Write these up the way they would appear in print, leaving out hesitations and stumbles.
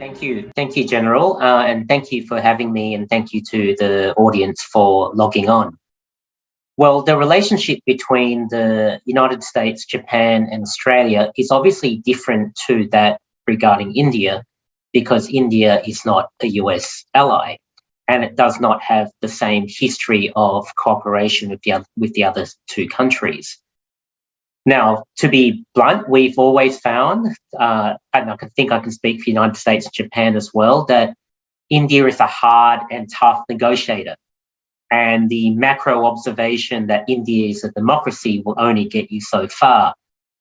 Thank you, General, and thank you for having me, and thank you to the audience for logging on. Well, the relationship between the United States, Japan, and Australia is obviously different to that regarding India, because India is not a US ally, and it does not have the same history of cooperation with the other two countries. Now, to be blunt, we've always found, and I think I can speak for the United States and Japan as well, that India is a hard and tough negotiator. And the macro observation that India is a democracy will only get you so far.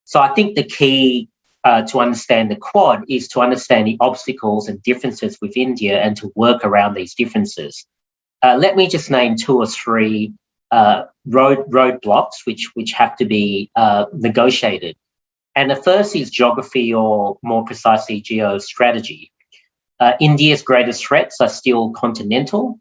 So I think the key to understand the Quad is to understand the obstacles and differences with India and to work around these differences. Let me just name two or three roadblocks which have to be negotiated. And the first is geography, or more precisely geostrategy. India's greatest threats are still continental,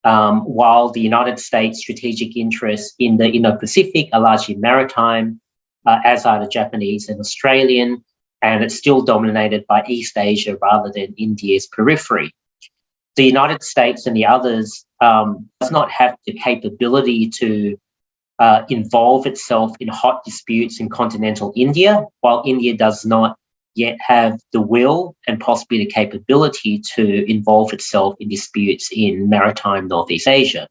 while the United States' strategic interests in the Indo-Pacific are largely maritime, as are the Japanese and Australian, and it's still dominated by East Asia rather than India's periphery. The United States and the others does not have the capability to involve itself in hot disputes in continental India, while India does not yet have the will and possibly the capability to involve itself in disputes in maritime Northeast Asia.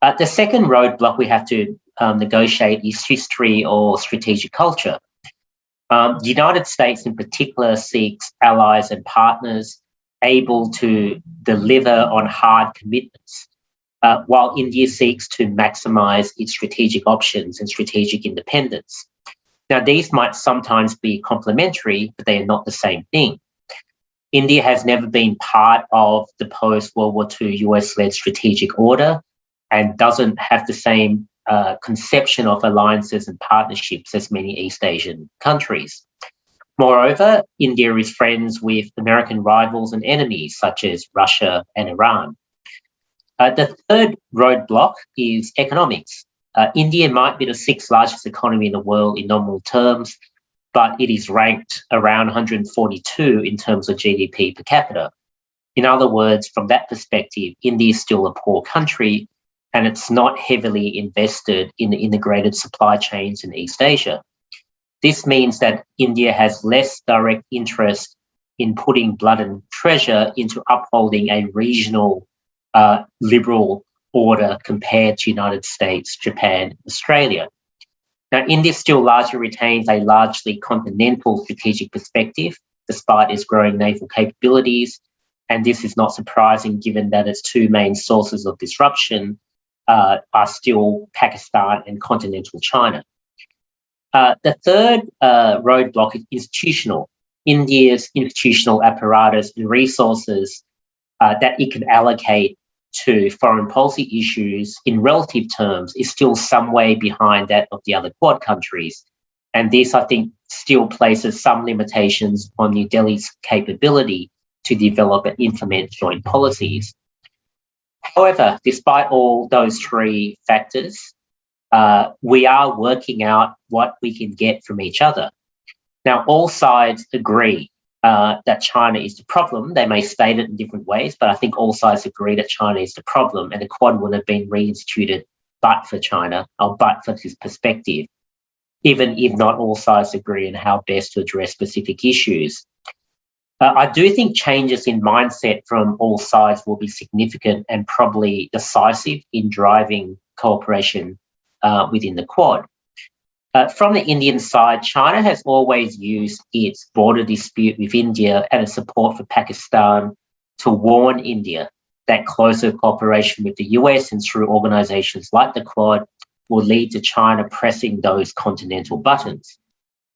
The second roadblock we have to negotiate is history or strategic culture. The United States in particular seeks allies and partners able to deliver on hard commitments, while India seeks to maximise its strategic options and strategic independence. Now, these might sometimes be complementary, but they are not the same thing. India has never been part of the post-World War II US-led strategic order and doesn't have the same conception of alliances and partnerships as many East Asian countries. Moreover, India is friends with American rivals and enemies such as Russia and Iran. The third roadblock is economics. India might be the sixth largest economy in the world in nominal terms, but it is ranked around 142 in terms of GDP per capita. In other words, from that perspective, India is still a poor country, and it's not heavily invested in the integrated supply chains in East Asia. This means that India has less direct interest in putting blood and treasure into upholding a regional liberal order compared to United States, Japan, Australia. Now, India still largely retains a largely continental strategic perspective, despite its growing naval capabilities, and this is not surprising given that its two main sources of disruption are still Pakistan and continental China. The third roadblock is institutional. India's institutional apparatus and resources that it can allocate to foreign policy issues in relative terms is still some way behind that of the other Quad countries. And this, I think, still places some limitations on New Delhi's capability to develop and implement joint policies. However, despite all those three factors, we are working out what we can get from each other. Now, all sides agree that China is the problem. They may state it in different ways, but I think all sides agree that China is the problem, and the Quad would have been reinstituted but for China, or but for this perspective, even if not all sides agree on how best to address specific issues. I do think changes in mindset from all sides will be significant and probably decisive in driving cooperation within the Quad. From the Indian side, China has always used its border dispute with India and its support for Pakistan to warn India that closer cooperation with the US and through organisations like the Quad will lead to China pressing those continental buttons.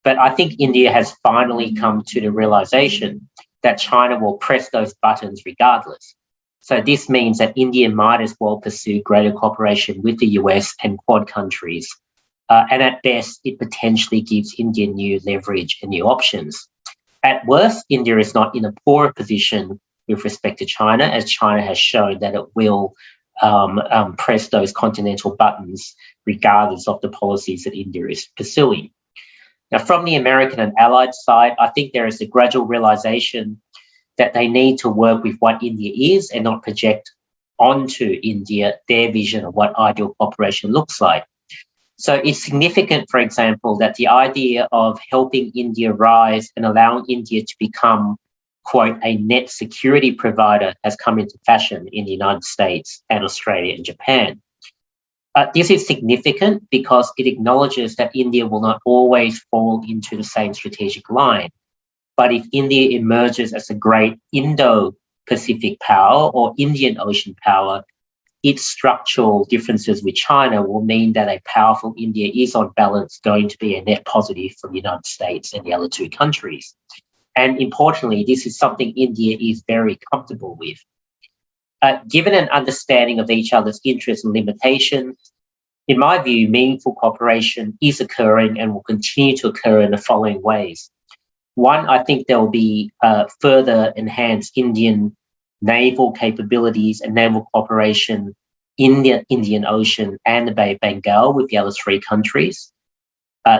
But I think India has finally come to the realisation that China will press those buttons regardless. So this means that India might as well pursue greater cooperation with the US and Quad countries. And at best, it potentially gives India new leverage and new options. At worst, India is not in a poorer position with respect to China, as China has shown that it will press those continental buttons regardless of the policies that India is pursuing. Now, from the American and Allied side, I think there is a gradual realisation that they need to work with what India is and not project onto India their vision of what ideal cooperation looks like. So it's significant, for example, that the idea of helping India rise and allowing India to become, quote, a net security provider has come into fashion in the United States and Australia and Japan. This is significant because it acknowledges that India will not always fall into the same strategic line. But if India emerges as a great Indo-Pacific power or Indian Ocean power, its structural differences with China will mean that a powerful India is on balance going to be a net positive for the United States and the other two countries. And importantly, this is something India is very comfortable with. Given an understanding of each other's interests and limitations, in my view, meaningful cooperation is occurring and will continue to occur in the following ways. One, I think there will be further enhanced Indian naval capabilities and naval cooperation in the Indian Ocean and the Bay of Bengal with the other three countries.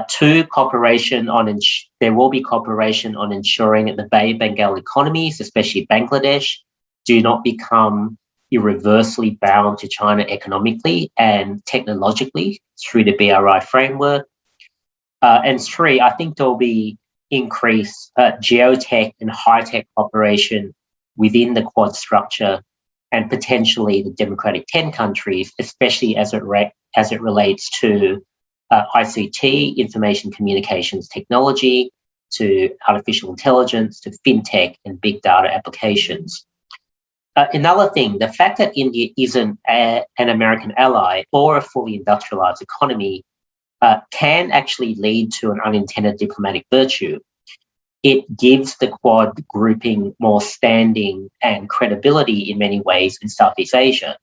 Two, there will be cooperation on ensuring that the Bay of Bengal economies, especially Bangladesh, do not become irreversibly bound to China economically and technologically through the BRI framework. And three, I think there will be increased geotech and high-tech cooperation within the Quad structure and potentially the Democratic 10 countries, especially as it relates to ICT, information communications technology, to artificial intelligence, to fintech and big data applications. Another thing, the fact that India isn't an American ally or a fully industrialized economy can actually lead to an unintended diplomatic virtue. It gives the Quad grouping more standing and credibility in many ways in Southeast Asia.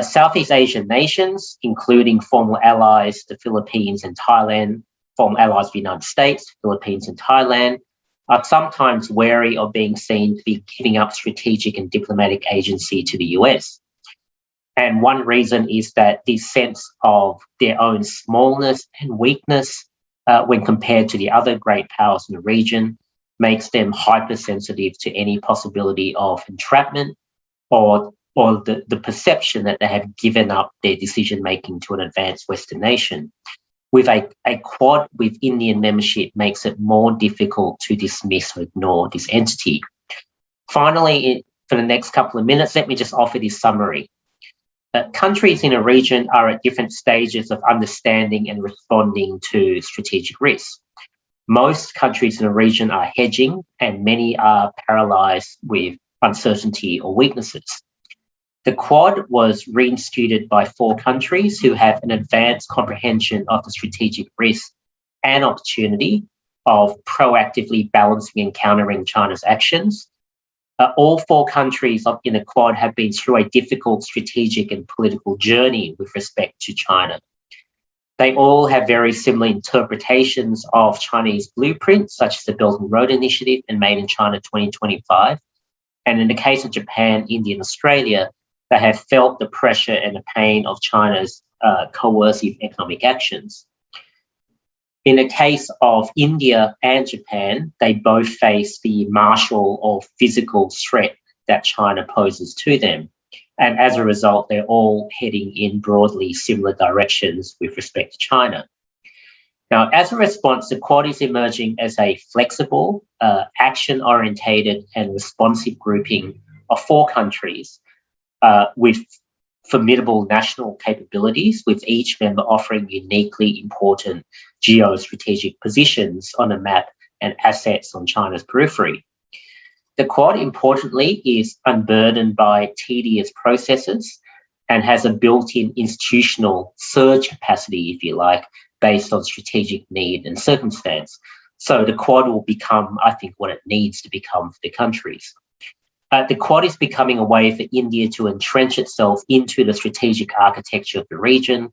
Southeast Asian nations, including former allies, the Philippines and Thailand, former allies of the United States, Philippines and Thailand, are sometimes wary of being seen to be giving up strategic and diplomatic agency to the US. And one reason is that this sense of their own smallness and weakness when compared to the other great powers in the region makes them hypersensitive to any possibility of entrapment or the perception that they have given up their decision-making to an advanced Western nation. With a Quad with Indian membership makes it more difficult to dismiss or ignore this entity. Finally, for the next couple of minutes, let me just offer this summary. Countries in a region are at different stages of understanding and responding to strategic risks. Most countries in a region are hedging and many are paralysed with uncertainty or weaknesses. The Quad was reinstituted by 4 countries who have an advanced comprehension of the strategic risk and opportunity of proactively balancing and countering China's actions. All 4 countries in the Quad have been through a difficult strategic and political journey with respect to China. They all have very similar interpretations of Chinese blueprints, such as the Belt and Road Initiative and Made in China 2025. And in the case of Japan, India and Australia, they have felt the pressure and the pain of China's coercive economic actions. In the case of India and Japan, they both face the martial or physical threat that China poses to them. And as a result, they're all heading in broadly similar directions with respect to China. Now, as a response, the Quad is emerging as a flexible, action-orientated and responsive grouping of 4 countries with formidable national capabilities, with each member offering uniquely important geostrategic positions on a map and assets on China's periphery. The Quad, importantly, is unburdened by tedious processes and has a built-in institutional surge capacity, if you like, based on strategic need and circumstance. So the Quad will become, I think, what it needs to become for the countries. The Quad is becoming a way for India to entrench itself into the strategic architecture of the region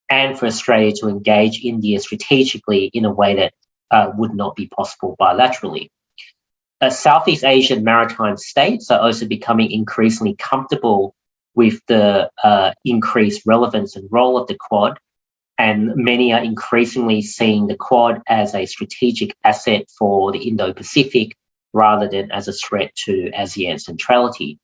and for Australia to engage India strategically in a way that would not be possible bilaterally. Southeast Asian maritime states are also becoming increasingly comfortable with the increased relevance and role of the Quad, and many are increasingly seeing the Quad as a strategic asset for the Indo-Pacific rather than as a threat to ASEAN centrality.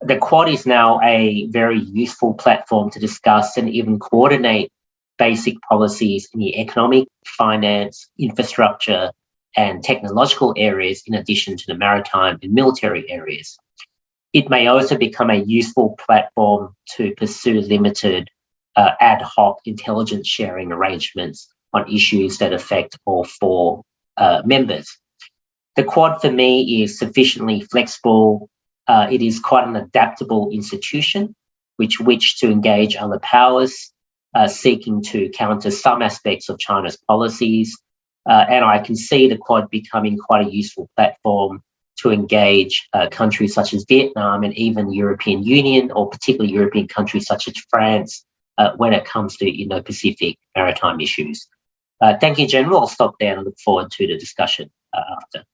The Quad is now a very useful platform to discuss and even coordinate basic policies in the economic, finance, infrastructure, and technological areas, in addition to the maritime and military areas. It may also become a useful platform to pursue limited ad hoc intelligence sharing arrangements on issues that affect all four members. The Quad for me is sufficiently flexible. It is quite an adaptable institution which to engage other powers seeking to counter some aspects of China's policies. And I can see the Quad becoming quite a useful platform to engage countries such as Vietnam and even the European Union, or particularly European countries such as France, when it comes to Indo-Pacific maritime issues. Thank you, General. I'll stop there and look forward to the discussion after.